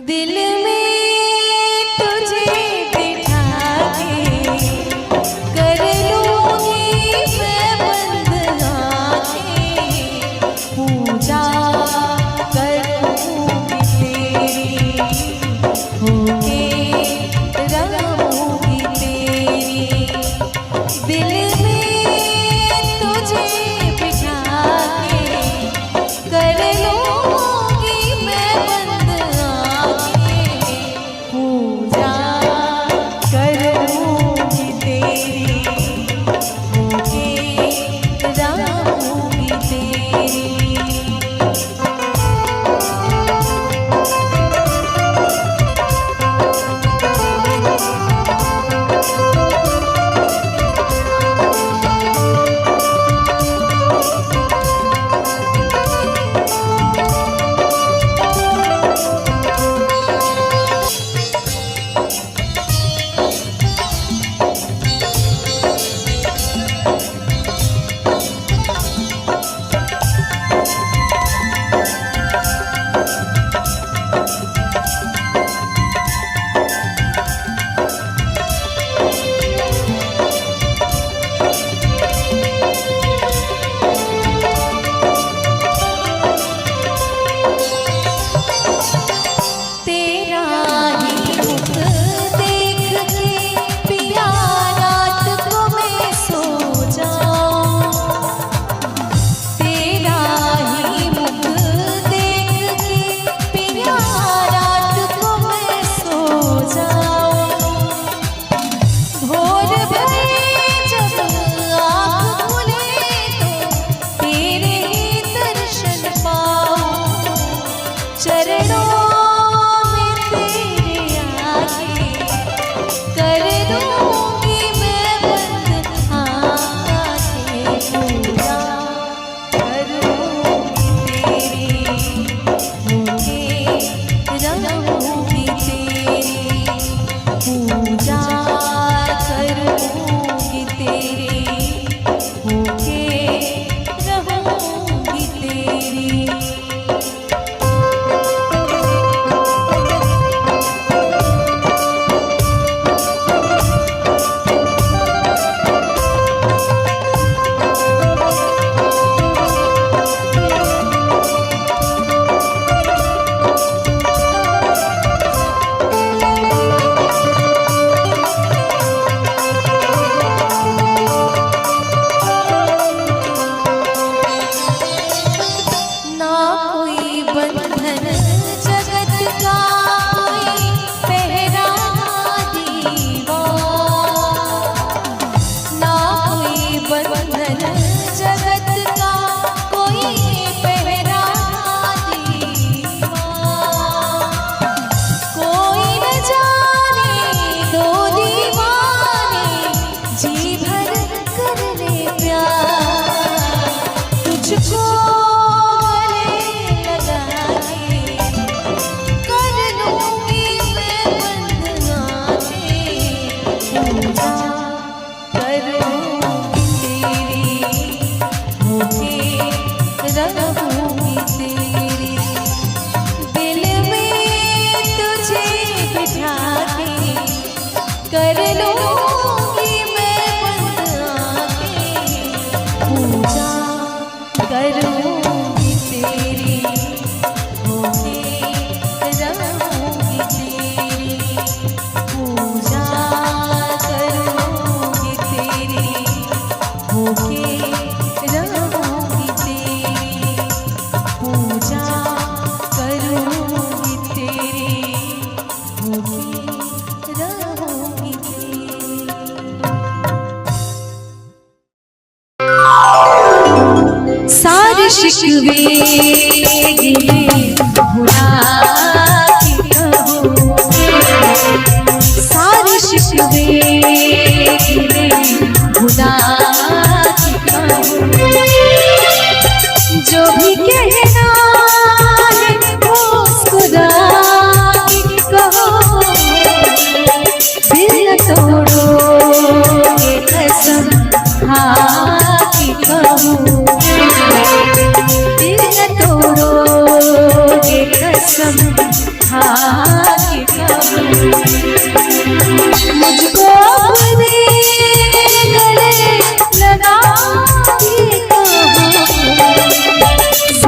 दिल में तुझे बिठा के कर लूंगी मैं बंद आंखें, पूजा करूंगी तेरी, होके रहूंगी तेरी। दिल में तुझे बिठा के कर लूंगी मैं बंद आंखें, पूजा करूंगी तेरी, होके रहूंगी तेरी। कर लूंगी मैं बंद आंखें, पूजा करूंगी तेरी, होके रहूंगी तेरी, पूजा करूंगी तेरी, होके रहूंगी तेरी, पूजा करूंगी तेरी, होके सारे शिकवे गिले भुला के कहो, सारे शिकवे गिले भुला के कहो, जो भी कहना है मुस्कुरा के कहो, दिल तोड़ो ये कसम खा के कहो, दिल तोड़ोगे कसम खा के कहूँ, मुझको अपने गले लगा के कहूँ,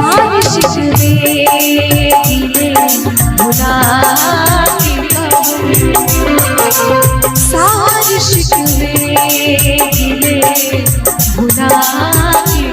सारे शिकवे गिले भुला के कहूँ, सारे शिकवे गिले भुला के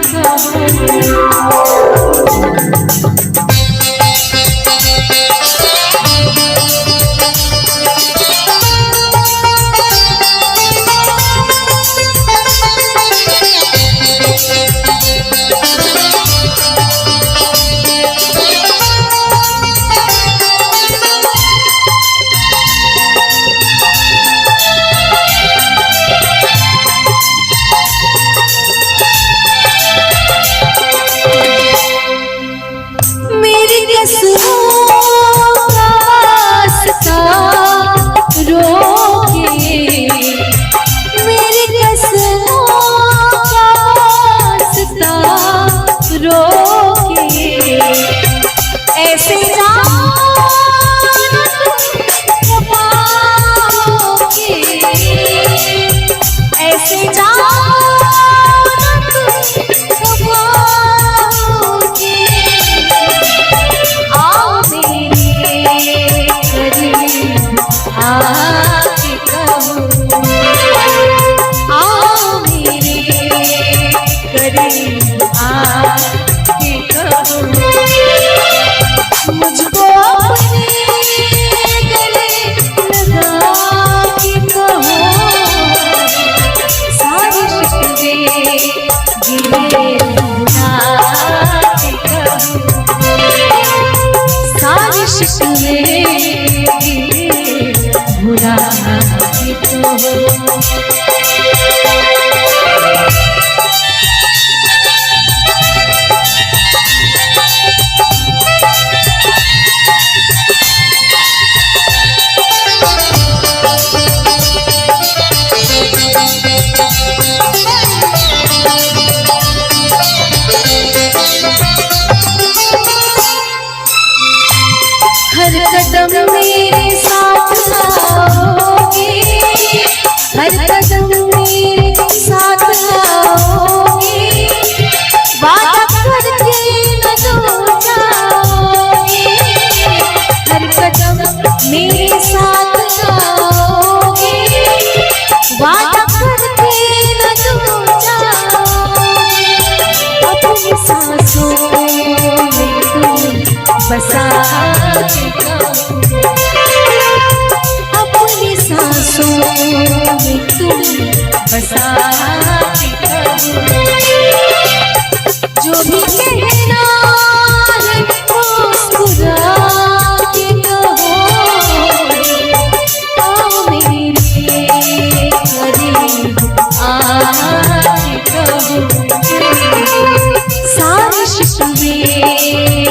कहूँ। हर कदम मेरे साथ आओगे, हर कदम मेरे साथ आओगे, वादा करके न दूर जाओगे, हर कदम मेरे साथ आओगे, वादा करके न दूर जाओगे, अपनी सांसों में तुम बसा के कहूँ, अपनी सांसों में तुम बसा के कहूँ, जो भी कहना है मुस्कुरा के कहो, आओ मेरे करीब आके कहो, सारे शिकवे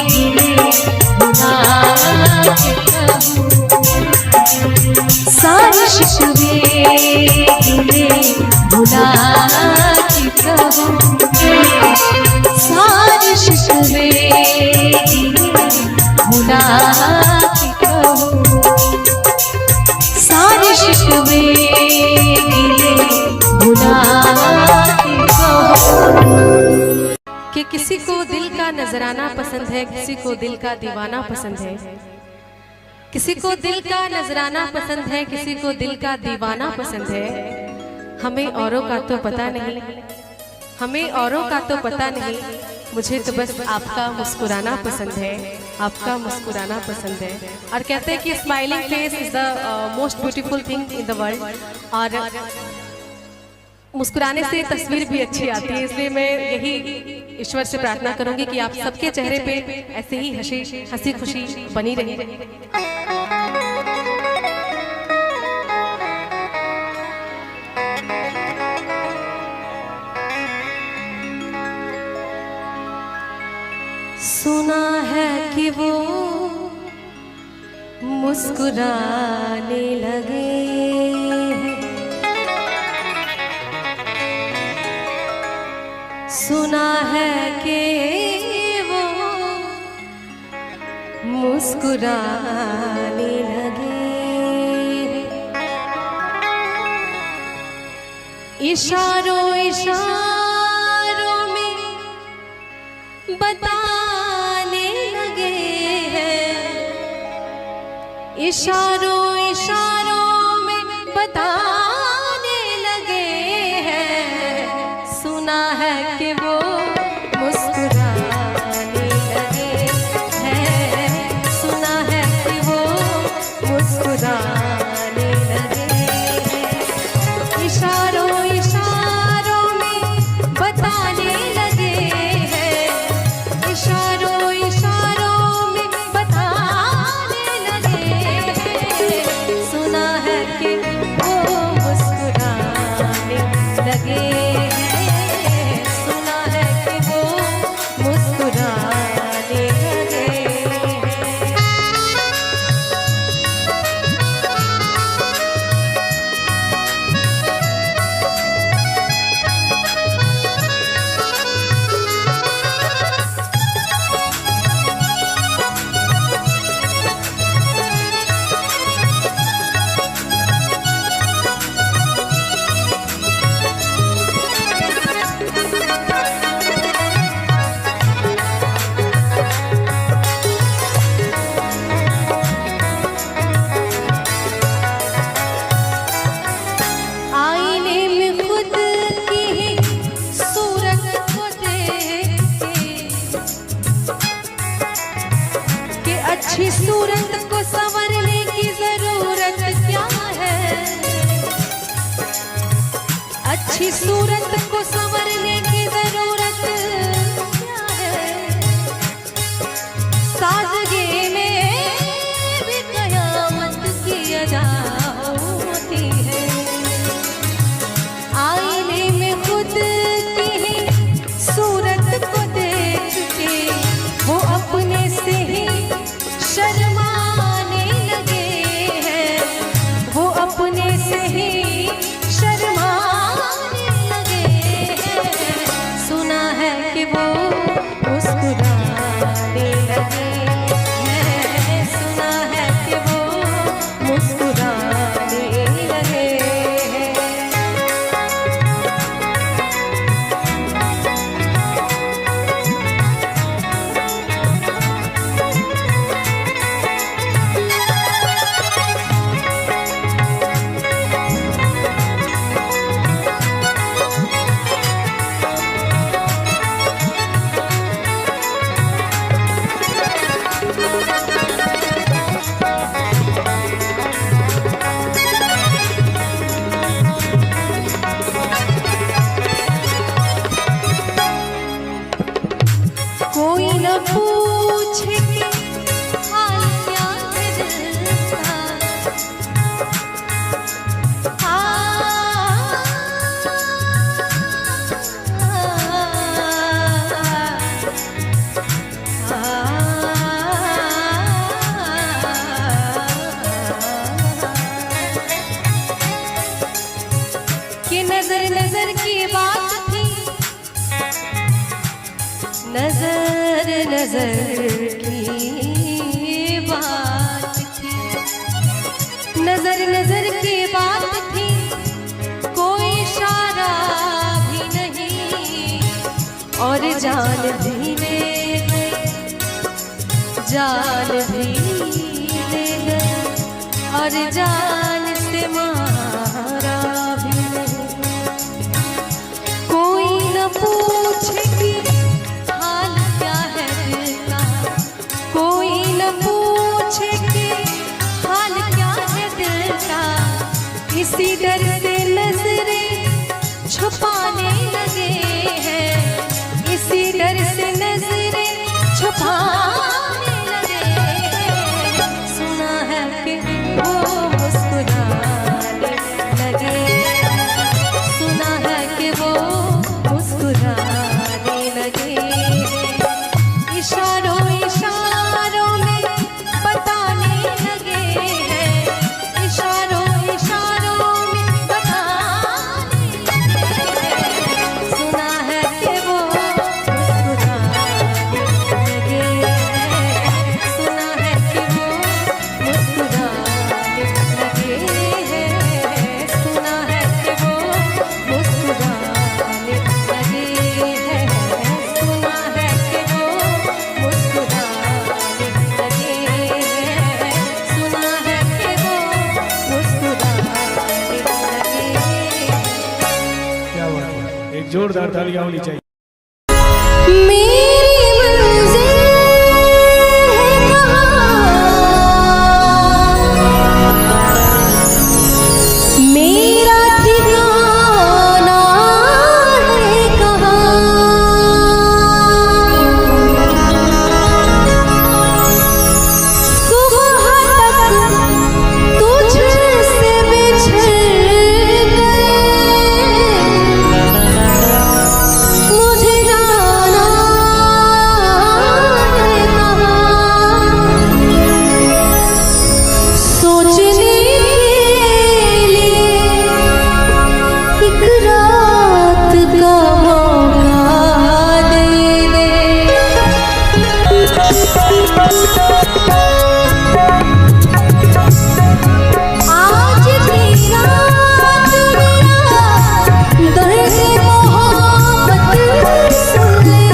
गिले भुला के कहूँ, सारे शिकवे गिले भुला के कहूँ, सारे शिकवे गिले भुला के कहूँ, सारे शिकवे गिले भुला के कहूँ। कि किसी को दिल का नजराना पसंद है, किसी को दिल का दीवाना पसंद है, किसी को दिल का नजराना पसंद है, किसी को दिल का दीवाना पसंद है। हमें औरों का तो पता नहीं, हमें औरों का तो पता नहीं, मुझे तो बस आपका मुस्कुराना पसंद है, आपका मुस्कुराना पसंद है। और कहते हैं कि smiling face is the most beautiful thing in the world. और मुस्कुराने से तस्वीर भी अच्छी आती है, इसलिए मैं यही ईश्वर से प्रार्थना करूंगी कि आप सबके चेहरे पे ऐसे ही हंसी खुशी बनी रहे। सुना है कि वो मुस्कुराने लगे हैं, सुना है कि वो मुस्कुराने लगे। इशारों इशारों में बताने लगे हैं, इशारों इशारों में बताने लगे हैं। सुना है कि वो मुस्कुराने लगे हैं, सुना है कि वो मुस्कुराने लगे हैं। इशारों इशारों में बताने लगे हैं, इशारों इशारों में बताने लगे हैं। सुना है कि वो मुस्कुराने लगे हैं, सुना है कि वो मुस्कुराने लगे हैं। आईने में खुद की ही सूरत को देख के अच्छी सूरत को संवरने की जरूरत क्या है, अच्छी सूरत को संवरने की जरूरत क्या है। सादगी में भी कयामत की अदा होती है। आईने में खुद की ही सूरत को देख के वो अपने से ही शर्माने लगे हैं, वो अपने से ही शर्माने लगे हैं। सुना है कि वो मुस्कुराने लगे हैं, सुना है कि वो मुस्कुराने लगे हैं। कोई न पूछे कि हाल क्या है दिल का। कि नजर नजर की बात थी, नजर नजर की बात थी, नजर नजर की बात थी। कोई इशारा भी नहीं और जान भी ले गए, जान भी ले गए और जान से मारा भी नहीं। कोई न पूछे कि हाल क्या है दिल का, कोई न पूछे कि हाल क्या है दिल का। इसी डर से नजरें छुपाने लगे हैं, इसी डर से नजरें छुपाने लगे हैं। सुना है कि वो मुस्कुराने लगे, सुना है कि वो मुस्कुराने लगे। इशारों इशारों में बताने लगे हैं, इशारों इशारों में जोरदार तालियां होनी चाहिए। मेरी मंजिल है कहाँ, मेरा ठिकाना है कहाँ, सुबह तक तुझसे बिछड़ मुझे जाना है कहाँ, सोचने के लिए एक रात का मौका दे दे। आज की रात मेरा दर्द मोहब्बत सुन ले।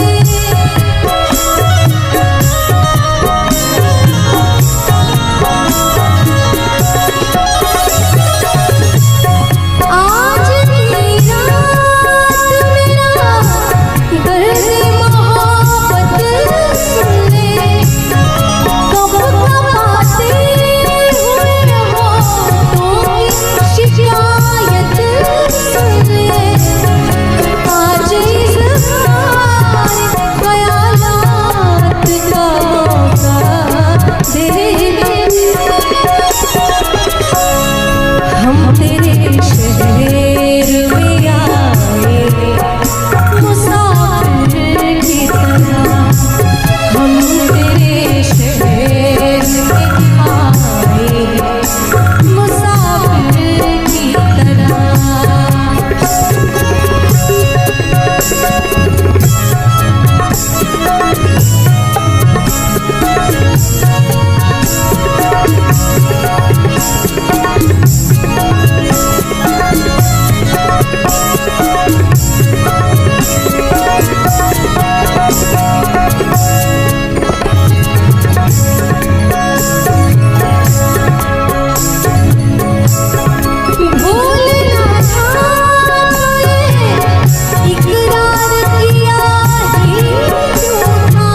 आज की रात मेरा दर्द मोहब्बत सुन ले। कब कपाते हुए होठों की शिकायत सुन ले। आज इस ख्यालात का मौका दे दे। हम तेरे शहर में आए मुसाफिर की तरह, हम तेरे शहर में आए मुसाफिर की तरह। भूलना था तुझे, इकरार किया ही क्यों था।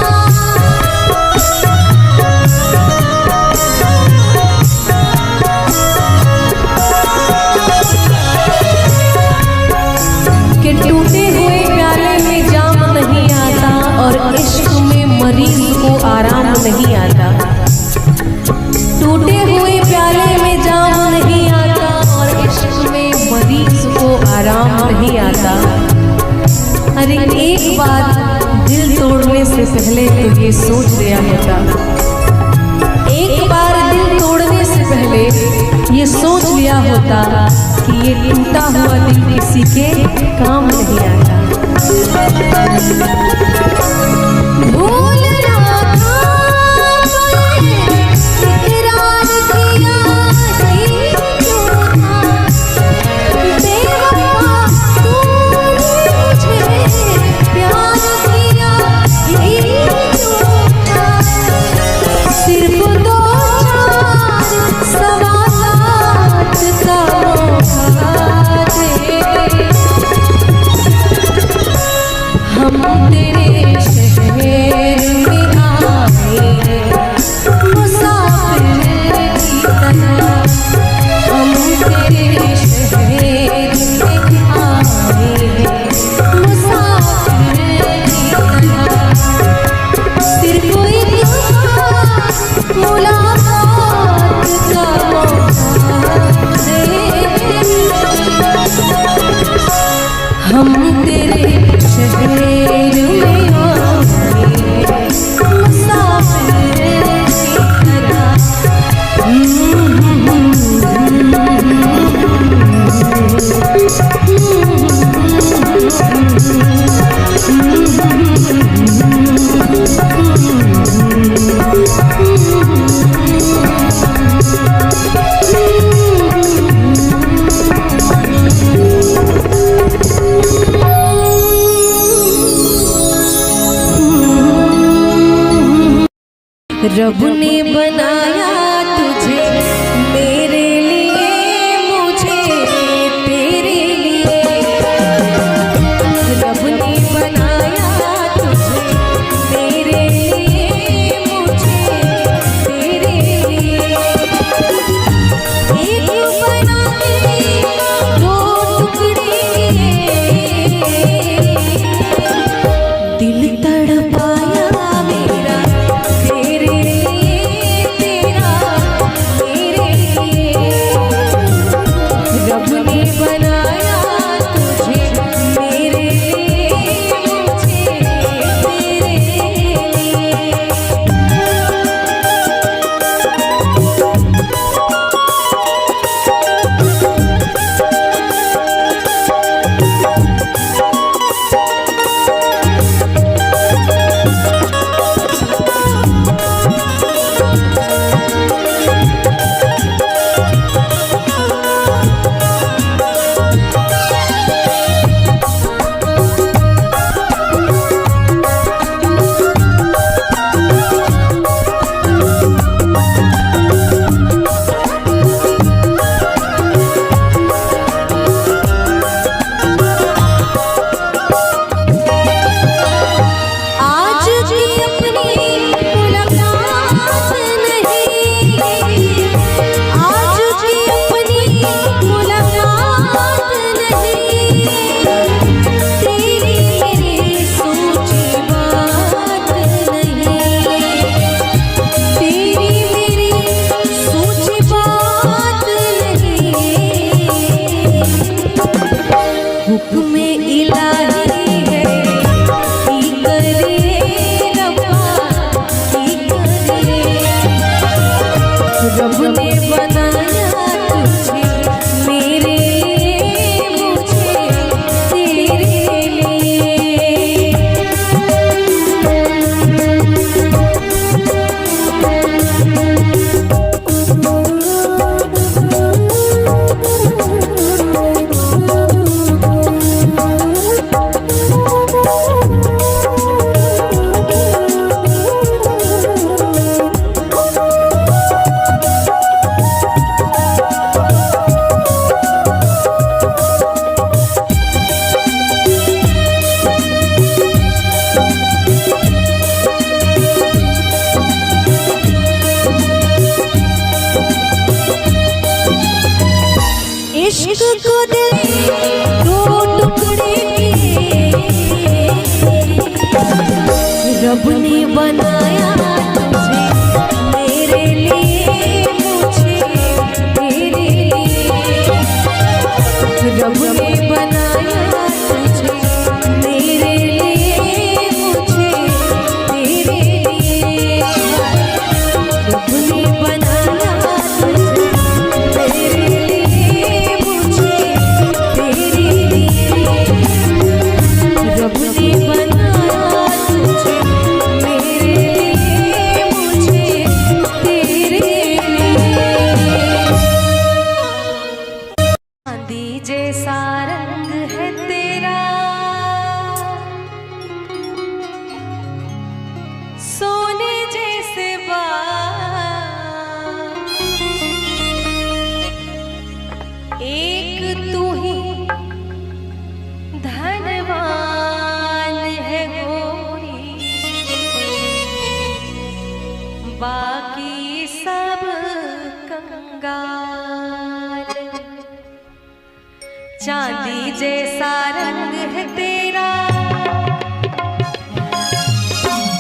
कि टूटे हुए प्याले में जाम नहीं आता और इश्क में मरीज को आराम नहीं आता। टूटे हुए प्याले में जाम नहीं आता और इश्क में मरीज को आराम नहीं आता। अरे एक बार दिल तोड़ने से पहले तो ये सोच लिया होता, एक बार दिल तोड़ने से पहले ये सोच लिया होता कि ये टूटा हुआ दिल किसी के काम नहीं आता। भूलना था तुझे, इकरार किया ही क्यों था। बेवफा तूने मुझे प्यार किया ही क्यों था। सिर्फ दो चार सवालात का मौका दे। हम तेरे शहर में आए मुसाफिर की तरह, हम तेरे शहर में आए मुसाफिर की तरह। सिर्फ एक मुलाकात का मौका दे। हम तेरे शहर में आए मुसाफिर की तरह। रब ने बनाया तुझे मेरे लिए, मुझे तेरे लिए। रब रब ने बनाया तुझे मेरे लिए, मुझे तेरे लिए। इश्क को दिल दो टुकड़े किए, रब ने बनाया तुझे मेरे लिए, मुझे तेरे लिए। रब ने बनाया तुझे मेरे लिए, मुझे तेरे लिए। रब ने बनाया तुझे मेरे लिए, रब ने बनाया तुझे मेरे लिए, मुझे तेरे लिए। चांदी जैसा रंग है तेरा, सोने जैसे बाल, एक तू ही धनवान है गोरी, बाकी सब कंगाल। चांदी जैसा रंग है तेरा,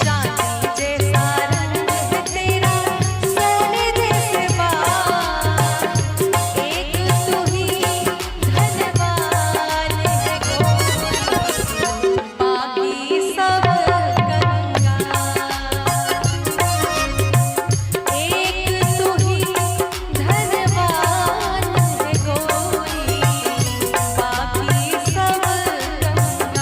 चांदी जैसा रंग है तेरा, सोने जैसे बाल, एक तू ही धनवान है गोरी, बाकी सब कंगाल। एक तू ही धनवान है गोरी, बाकी सब कंगाल।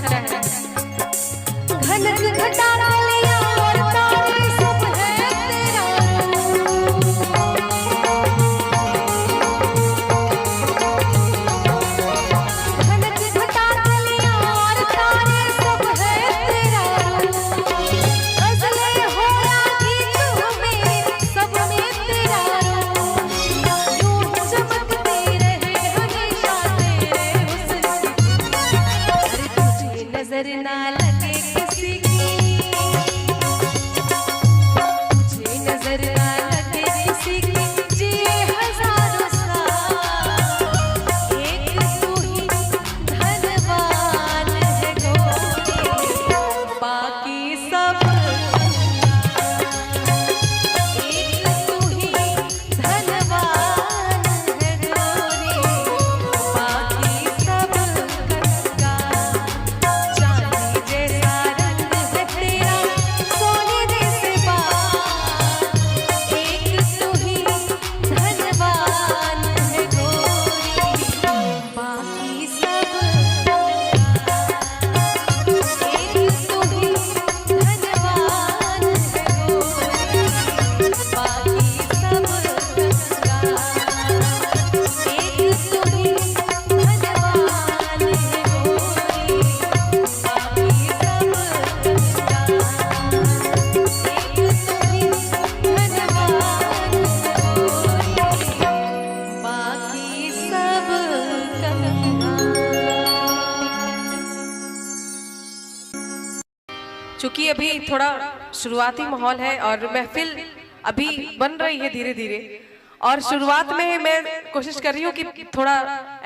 लगता है। घनक घटा लिया और तारे सब है तेरा घनक घटा लिया और तारे सब है तेरा गजलें हो या गीत हो मेरे सब में तेरा यूं चमकते रहे हमेशा तेरे हुस्न अरे तुझे नजर ना लगे किसी की तुझे नजर ना लगे किसी की जिए हजारों साल एक तू ही धनवान है गोरी बाकी सब एक तू ही धनवान है गोरी बाकी सब कंगाल चांदी जैसा रंग है तेरा सोने जैसे बाल एक तू ही धनवान है गोरी बाकी सब एक तू ही धनवान है गोरी बाकी सब कंगाल एक तू ही धनवान है गोरी बाकी सब चूंकि अभी थोड़ा शुरुआती माहौल है और महफिल अभी बन रही है धीरे धीरे, और शुरुआत में मैं कोशिश कर रही हूँ कि थोड़ा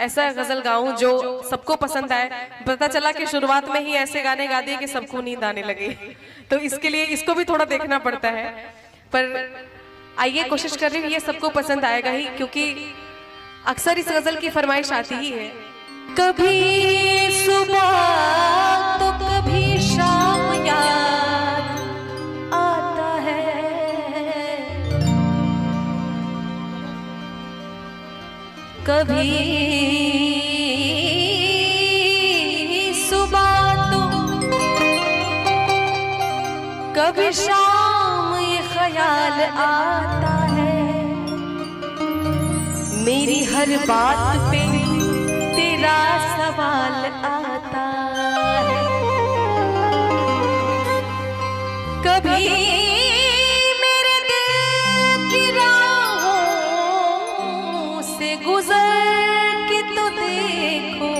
ऐसा गजल गाऊं जो सबको पसंद आए। पता चला कि शुरुआत में ही ऐसे गाने गा दिए कि सबको नींद आने लगे, तो इसके लिए इसको भी थोड़ा देखना पड़ता है। पर आइए, कोशिश कर रही हूँ ये सबको पसंद आएगा ही, क्योंकि अक्सर इस गजल की फरमाइश आती ही है। कभी सुबह तो कभी शाम याद आता है कभी सुबह तो कभी शाम ये ख्याल आता है मेरी हर बात पे तेरा सवाल आता है कभी मेरे दिल की राहों से गुजर के तो देखो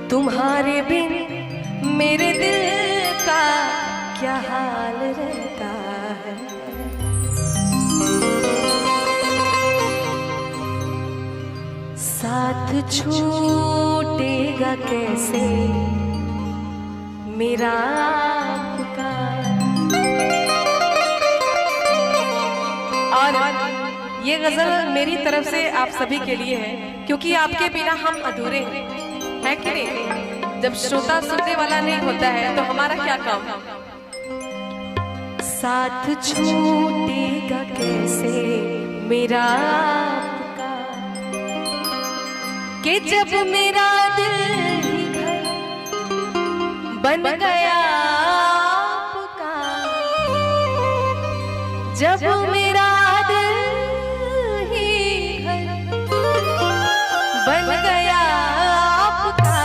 तुम्हारे बिन मेरे दिल का क्या हाल रहता है। साथ छूटेगा कैसे मेरा आपका। और ये गजल मेरी तरफ से आप सभी के लिए है, क्योंकि आपके बिना हम अधूरे हैं, है कि नहीं? जब श्रोता सुनने वाला नहीं होता है तो हमारा क्या काम? साथ छूटेगा कैसे मेरा आपका कि जब मेरा दिल ही घर बन गया आपका, जब मेरा दिल ही घर बन गया आपका,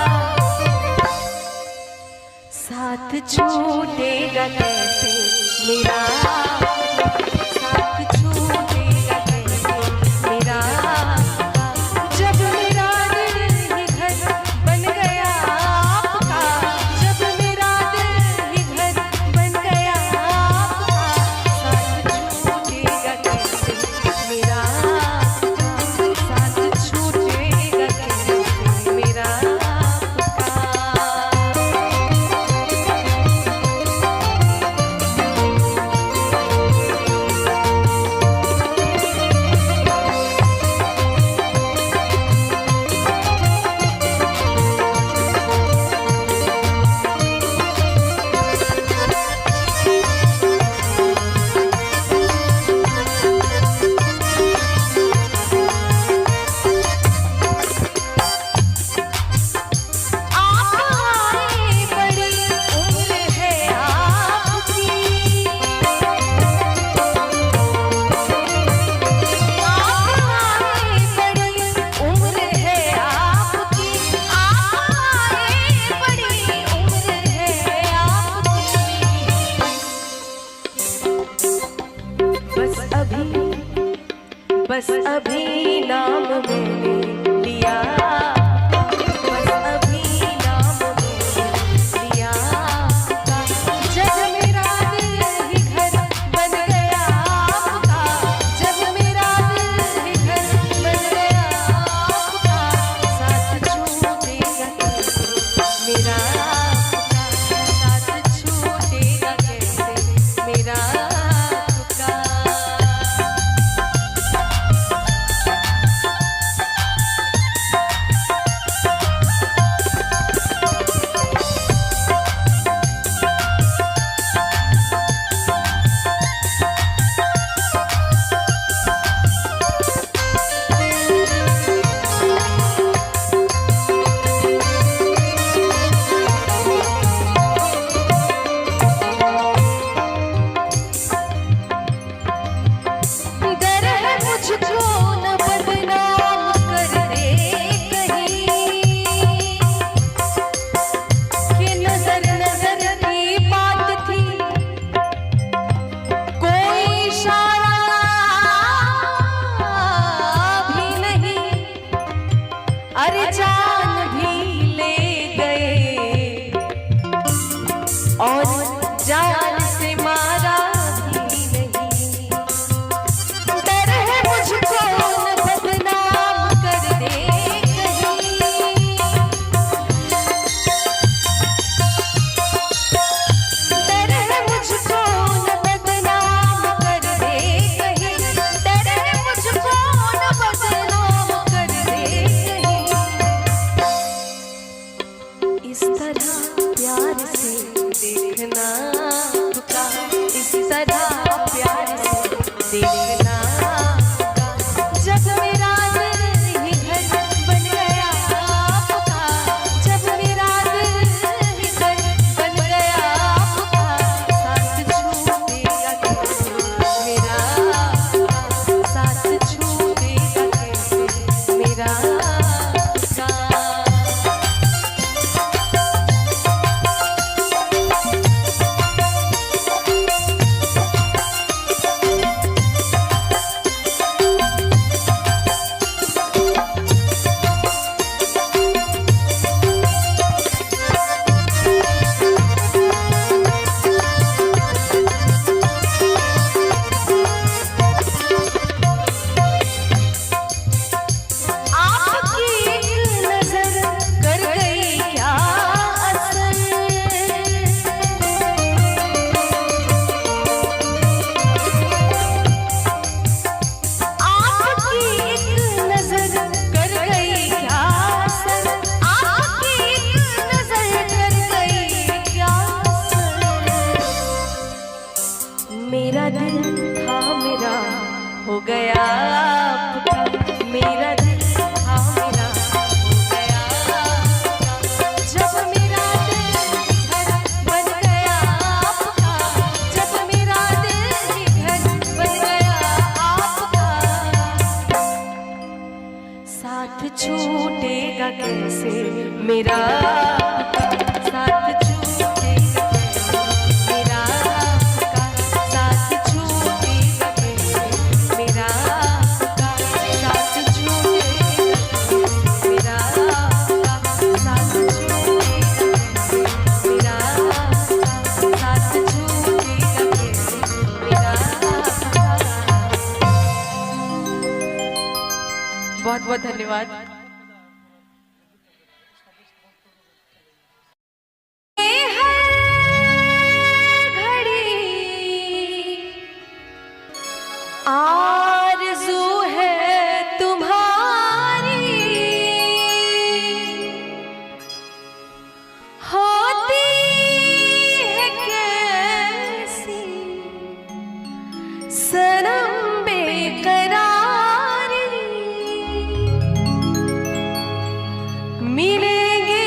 साथ छूटेगा कैसे मेरा साथ छूटेगा कैसे मेरा जब मेरा दिल ही घर बन गया आपका, जब मेरा दिल ही घर बन गया आपका, साथ छूटेगा कैसे मेरा साथ छूटेगा कैसे मेरा आपका। अरे जान भी ले गए और जान से मारा भी नहीं। डर है मुझको न बदनाम कर दे कहीं। डर है मुझको न बदनाम कर दे कहीं। डर है मुझको न बदनाम कर दे कहीं। इस तरह प्यार से देखना पुका, इस तरह प्यार से देखना पुका। जब मेरा दिल ही घर बन गया पुका, जब मेरा दिल ही घर बन गया पुका। साथ छूटेगा कैसे मेरा, साथ छूटेगा कैसे मेरा पुका। आपकी एक नजर कर गई क्या असर। आपकी एक नजर कर गई क्या असर। आपकी एक नजर कर गई क्या असर। मेरा दिल था मेरा हो गया आपका। मेरा दिल था मेरा हो गया आपका। जब मेरा दिल घर बन गया आपका, जब मेरा दिल घर बन गया आपका। साथ छूटेगा कैसे मेरा आपका। साथ छूटेगा कैसे मेरा आपका। साथ छूटेगा कैसे मेरा आपका। साथ छूटेगा कैसे मेरा आपका। साथ छूटेगा कैसे मेरा आपका। साथ छूटेगा कैसे मेरा आपका। बहुत बहुत धन्यवाद। आरज़ू है तुम्हारी होती है कैसी सनम बेकरारी। मिलेंगे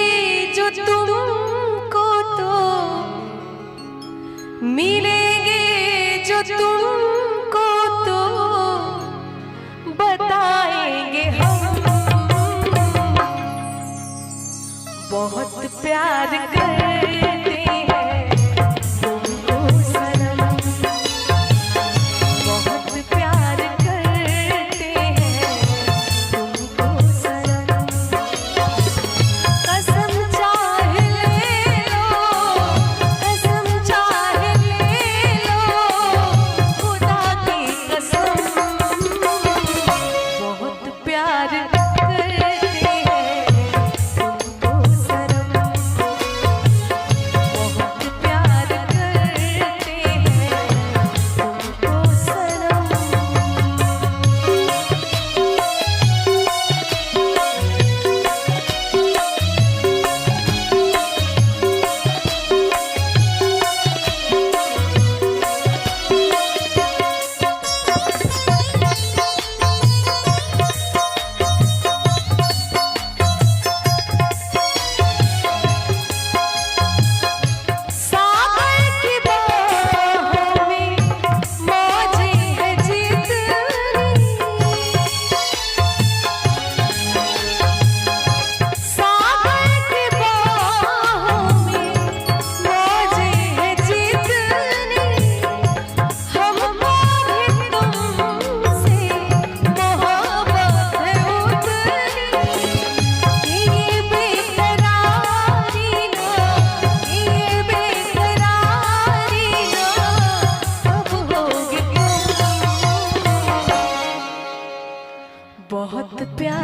जो तुमको तो मिलेंगे जो तुमको तो बताएंगे हम। बहुत प्यार करते हैं तुमको सनम। बहुत प्यार करते हैं तुमको सनम। कसम चाहे ले लो, कसम चाहे ले लो, खुदा की कसम। बहुत प्यार करते हैं तुमको सनम।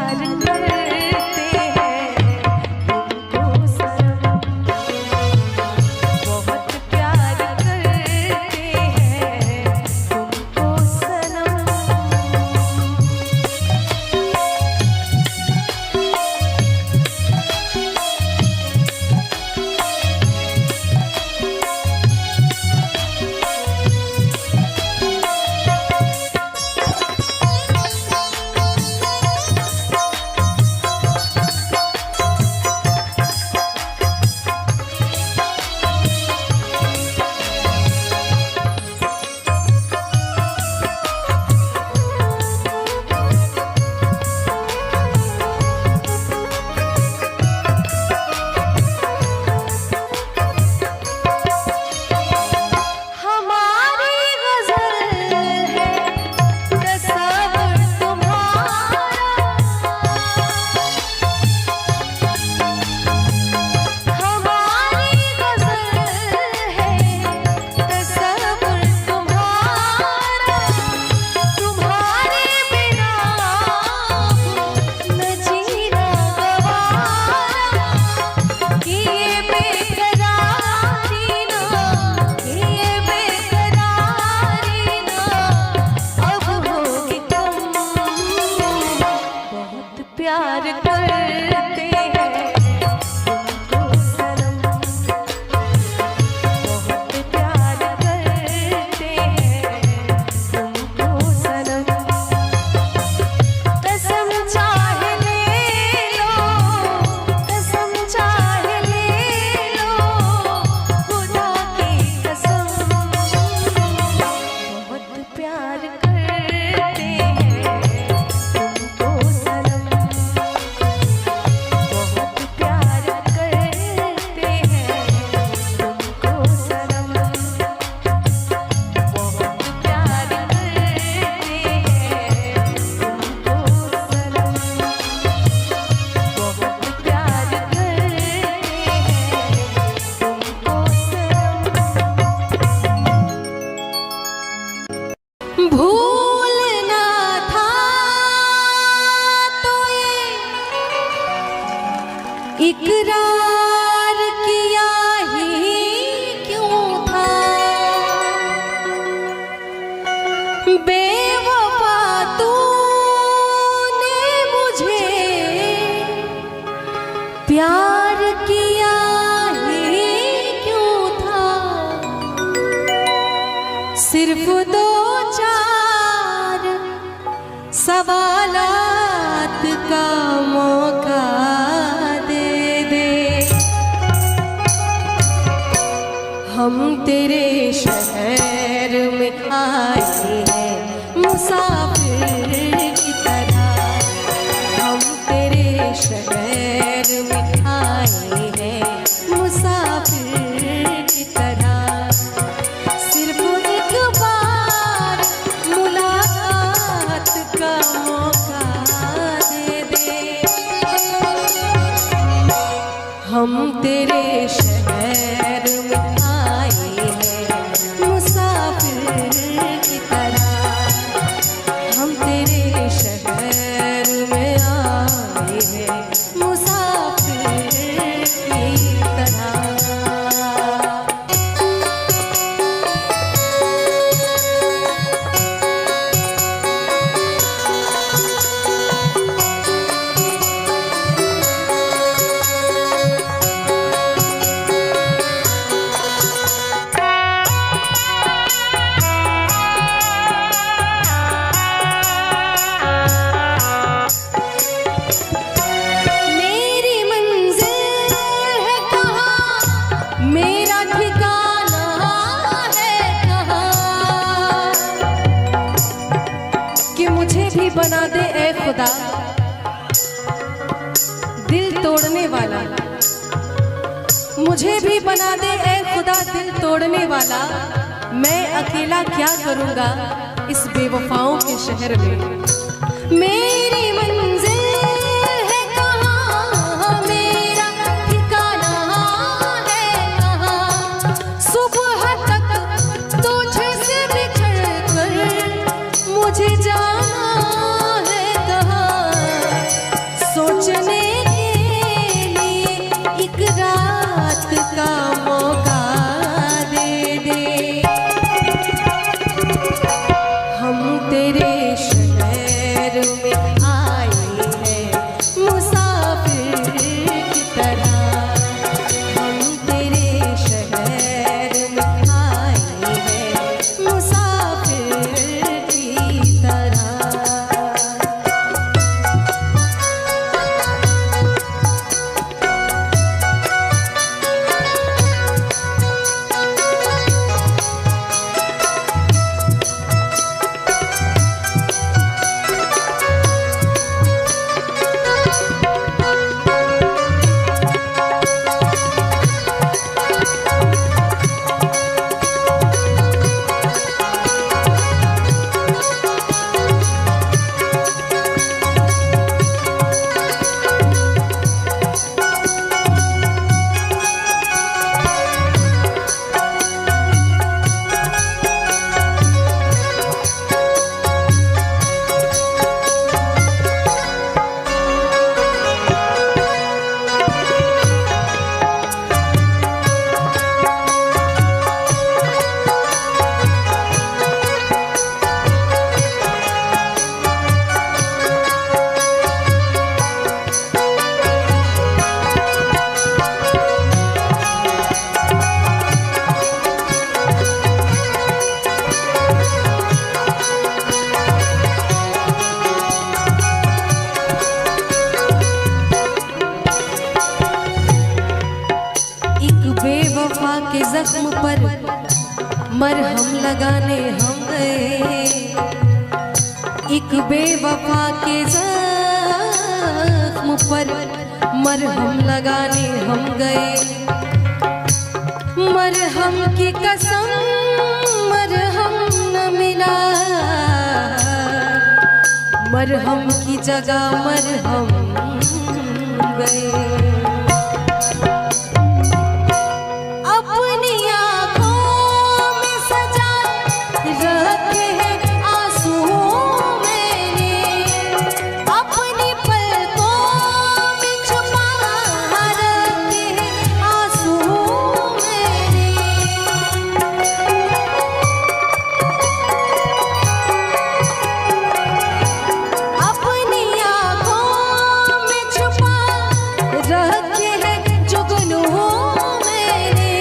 प्यार करते हैं तुमको सनम, बहुत प्यार करते हैं तुमको सनम। प्यार करते हैं तुमको सनम, बहुत प्यार करते हैं तुमको सनम। कसम चाहे ले लो, कसम चाहे ले लो, खुदा की कसम, बहुत प्यार करते हैं तुमको सनम। भूलना था तो ये इकरार किया ही क्यों था, बेवफा तूने मुझे प्यार किया ही क्यों था। सिर्फ दो चार सवालात का मौका दे दे, हम तेरे शहर में आए हैं मुसाफिर की तरह, हम तेरे शहर में आए हैं मुसाफिर की तरह। सिर्फ एक बार मुलाकात का मौका दे दे, हम तेरे शहर में आए हैं मुसाफिर की तरह, हम तेरे शहर में आए हैं मुसाफिर की तरह। बना दे ए खुदा दिल तोड़ने वाला, मुझे भी बना दे ए खुदा दिल तोड़ने वाला। मैं अकेला क्या करूँगा इस बेवफाओं के शहर में। मेरी मंजिल है कहाँ, मेरा ठिकाना है कहाँ, सुबह तक तुझे से बिछड़ कर मुझे जाना है कहाँ। के जख्म पर मरहम लगाने हम गए, एक बेवफा के जख्म पर मरहम लगाने हम गए। मरहम की कसम मरहम न मिला, मरहम की जगह मरहम गए। अपनी आँखों में सजा रखे हैं आंसू मैंने, अपनी पलकों में छुपा रखे हैं आंसू मैंने। अपनी आँखों में छुपा रखे हैं जुगनू मैंने,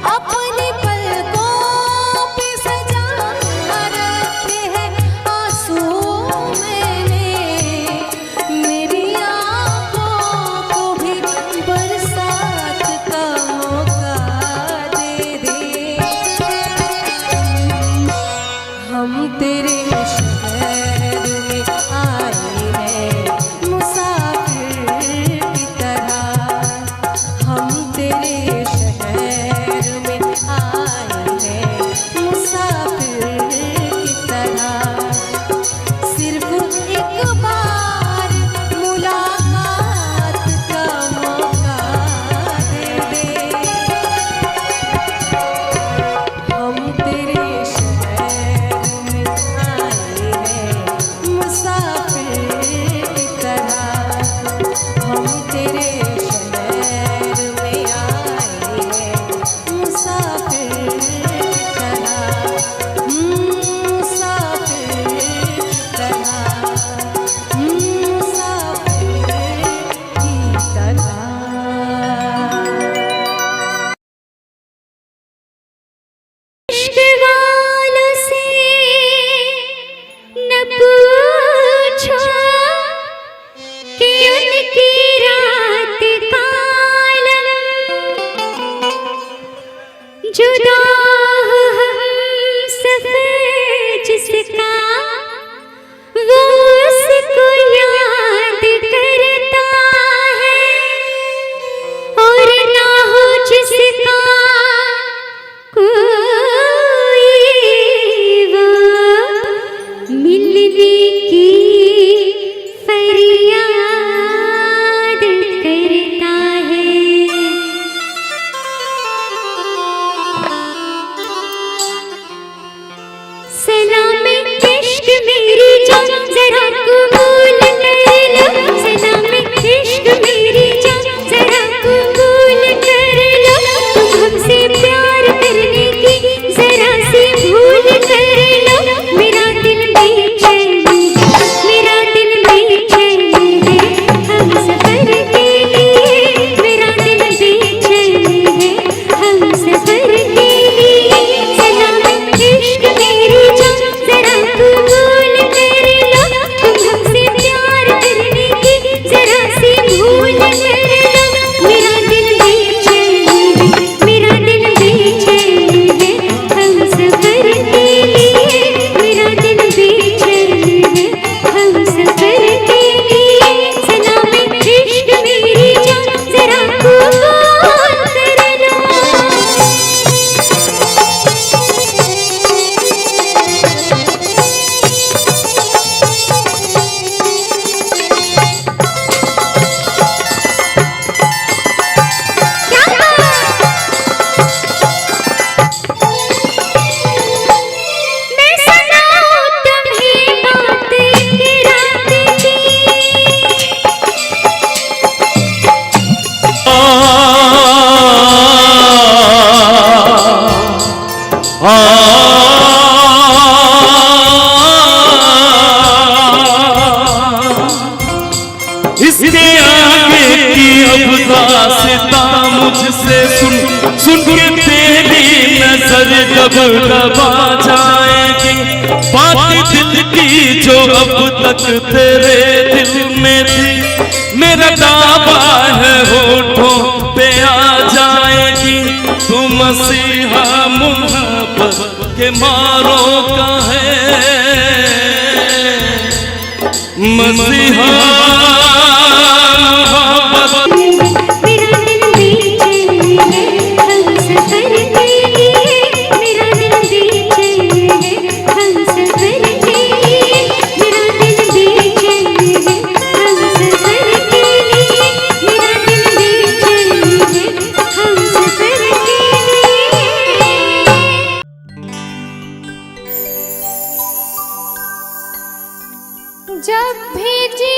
अपनी पलकों पे सजा रखे हैं आंसू मैंने। मेरी आँखों को भी बरसात का मौका दे दे, हम तेरे शहर में आए हैं मुसाफिर की तरह, हम तेरे शहर में आए हैं मुसाफिर की तरह। सिर्फ एक बार मुलाकात का मौका दे दे, हम तेरे शहर में आए हैं मुसाफिर की तरह, हम तेरे शहर में आए हैं मुसाफिर की तरह, मुसाफिर की तरह, मुसाफिर की तरह। इश्क वालों से न पूछो कि उनकी रात कालम, जुदा हो हमसफर जिसका वो उसको याद करता है, और ना हो जिसका कोई वो मिलने की फरियाद करता है। सलाम इश्क मेरी जान जरा कबूल कर लो, सलाम इश्क मेरी जान जरा कबूल कर लो, तुम हमसे प्यार करने की जरा सी भूल कर लो। मेरा दिल बेचैन है, मेरा दिल बेचैन है हम सफर के लिए, मेरा दिल बेचैन है हम सफर के लिए। सलाम इश्क मेरी जान जरा कबूल कर लो, तुम हमसे प्यार करने की जरा सी भूल कर लो। मेरा दिल बेचैन है, मेरा दिल बेचैन है हम सफर के लिए, मेरा दिल बेचैन है हम सफर के लिए। सलाम इश्क मेरी जान जरा कबूल कर लो। मैं सुनाऊं तुम्हें बात एक रात की, इसके आगे की अब दास्तां मुझसे सुन सुन के तेरी नजर जब दबा जाएगी, बात दिल की जो अब तक तेरे दिल में थी, मेरा दावा है होठों पे आ जाएगी। तुम के मारों का है मसीहा मेरा दिल बेचैन है हम सफर के लिए, मेरा दिल बेचैन है हम सफर के लिए, मेरा दिल बेचैन है हम सफर के लिए, मेरा दिल बेचैन है हम सफर के लिए। जब भी जी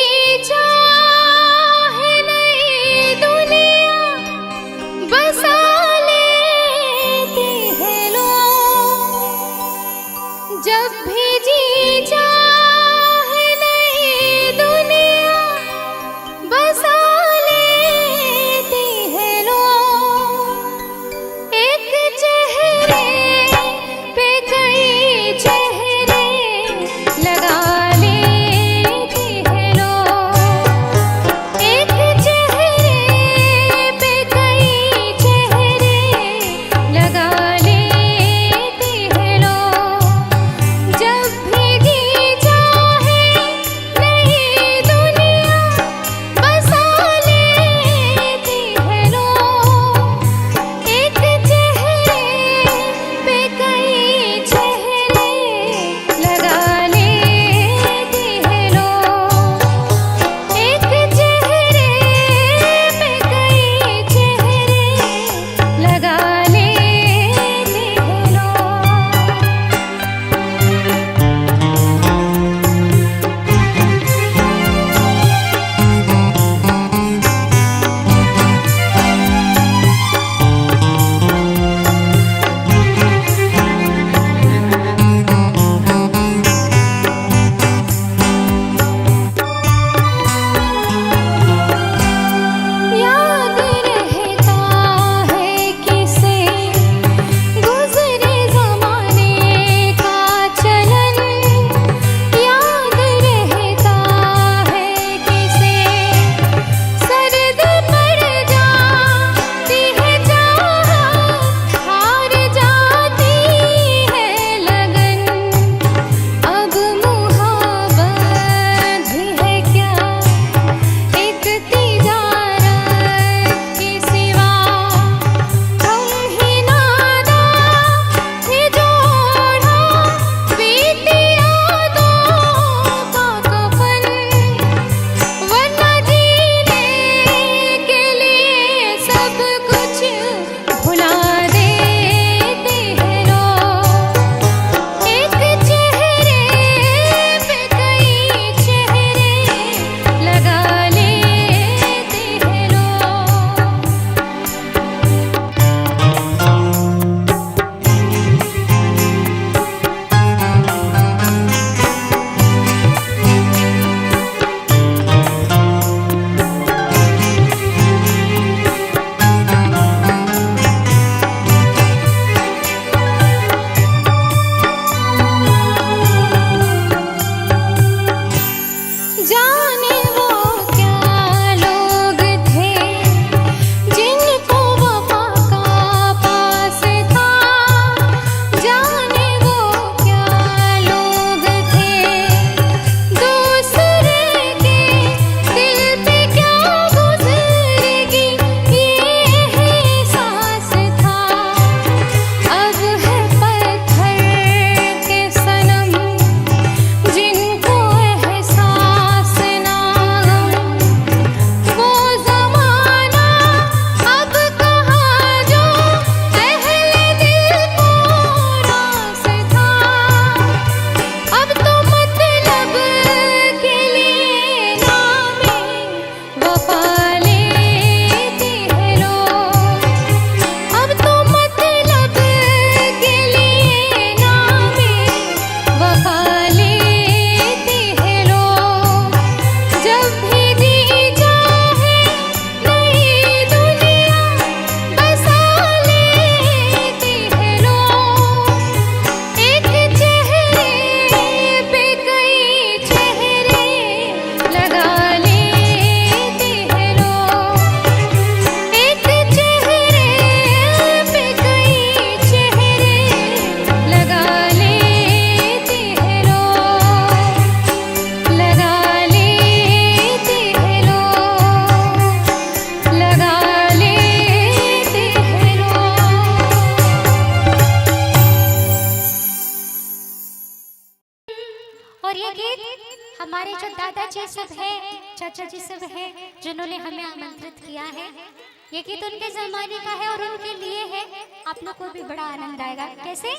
जिन्होंने हमें आमंत्रित किया है। ये गीत उनके जमाने का है और उनके लिए है। आप लोग को भी बड़ा आनंद आएगा। कैसे?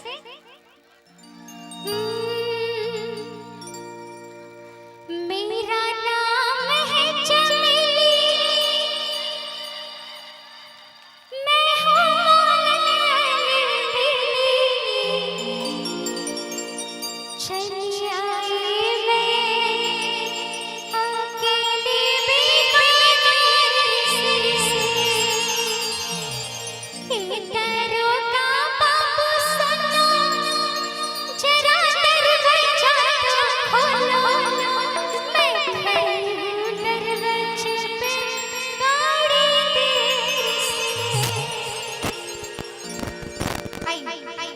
मेरा नाम है चमेली, मैं हूँ लैली, चली आई मैं अकेली बेकार से, इधरों का बाबू सुनो, जरा दरवाजा खोलो, मैं खड़ी हूँ दरवाजे पे बड़ी देर से। आई आई आई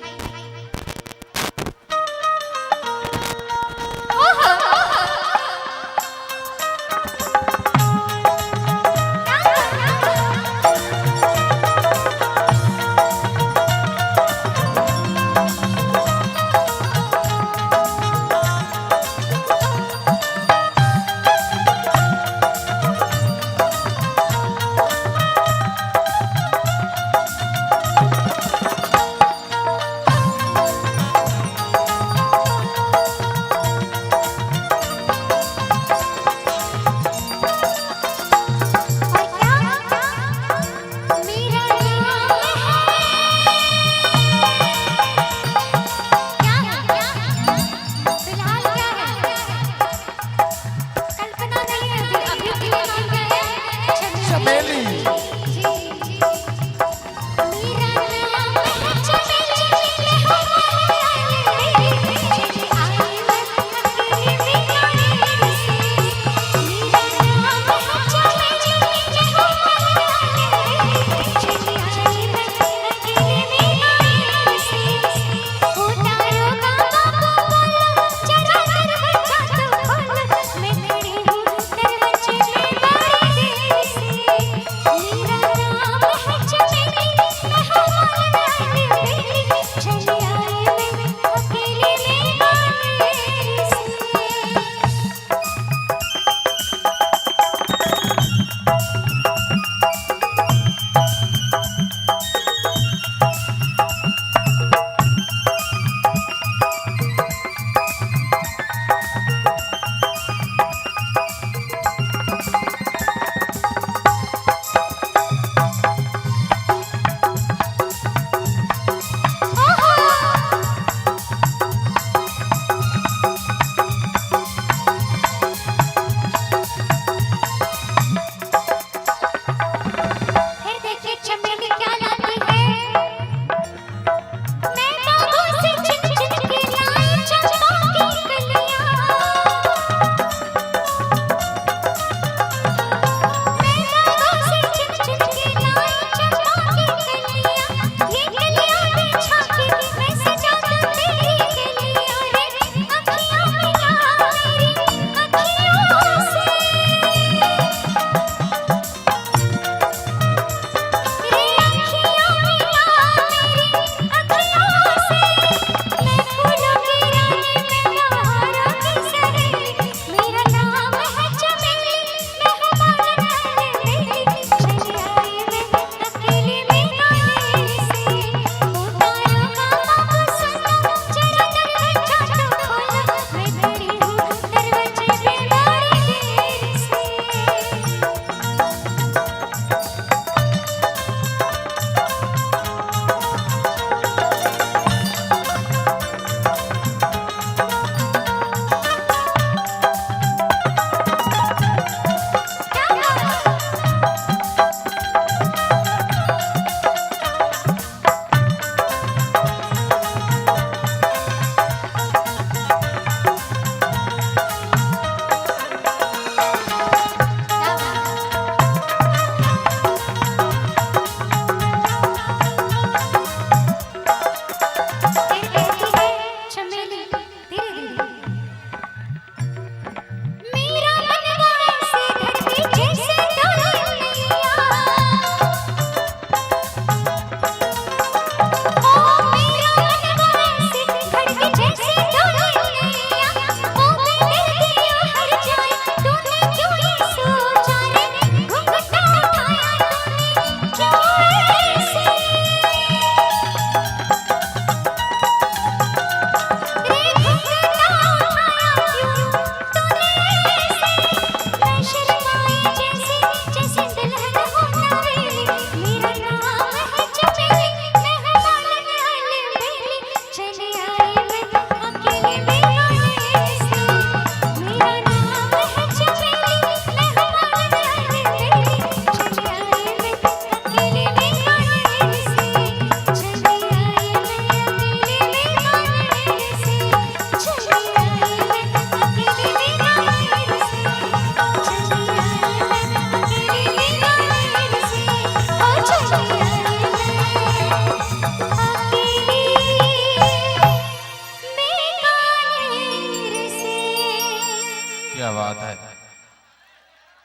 बात है।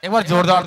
एक बार जोरदार